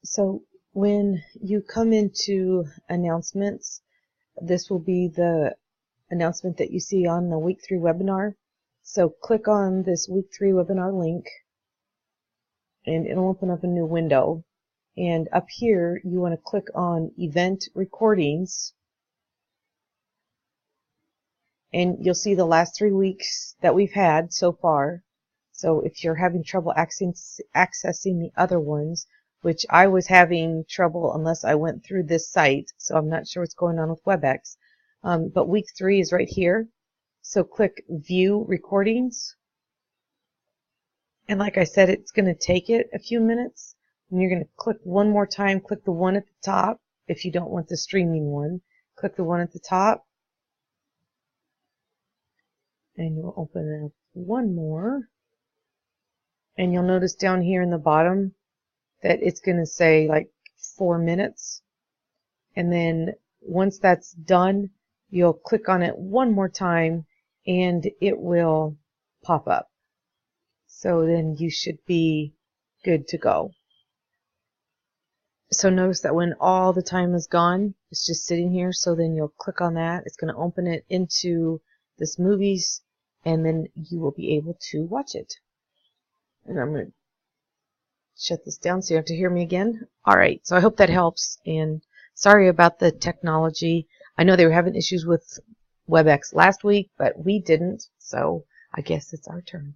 So when you come into announcements, this will be the announcement that you see on the week 3 webinar. So click on this week 3 webinar link and it'll open up a new window. And up here you want to click on event recordings, and you'll see the last 3 weeks that we've had so far. So if you're having trouble accessing the other ones, which I was having trouble unless I went through this site, so I'm not sure what's going on with WebEx. But week 3 is right here. So click View Recordings. And like I said, it's going to take it a few minutes. And you're going to click one more time. Click the one at the top if you don't want the streaming one. Click the one at the top. And you'll open up one more. And you'll notice down here in the bottom that it's going to say like 4 minutes. And then once that's done, you'll click on it one more time and it will pop up. So then you should be good to go. So notice that when all the time is gone, it's just sitting here. So then you'll click on that. It's going to open it into this movies, and then you will be able to watch it. And I'm going to shut this down so you have to hear me again. Alright, so I hope that helps, and sorry about the technology. I know they were having issues with WebEx last week, but we didn't, so I guess it's our turn.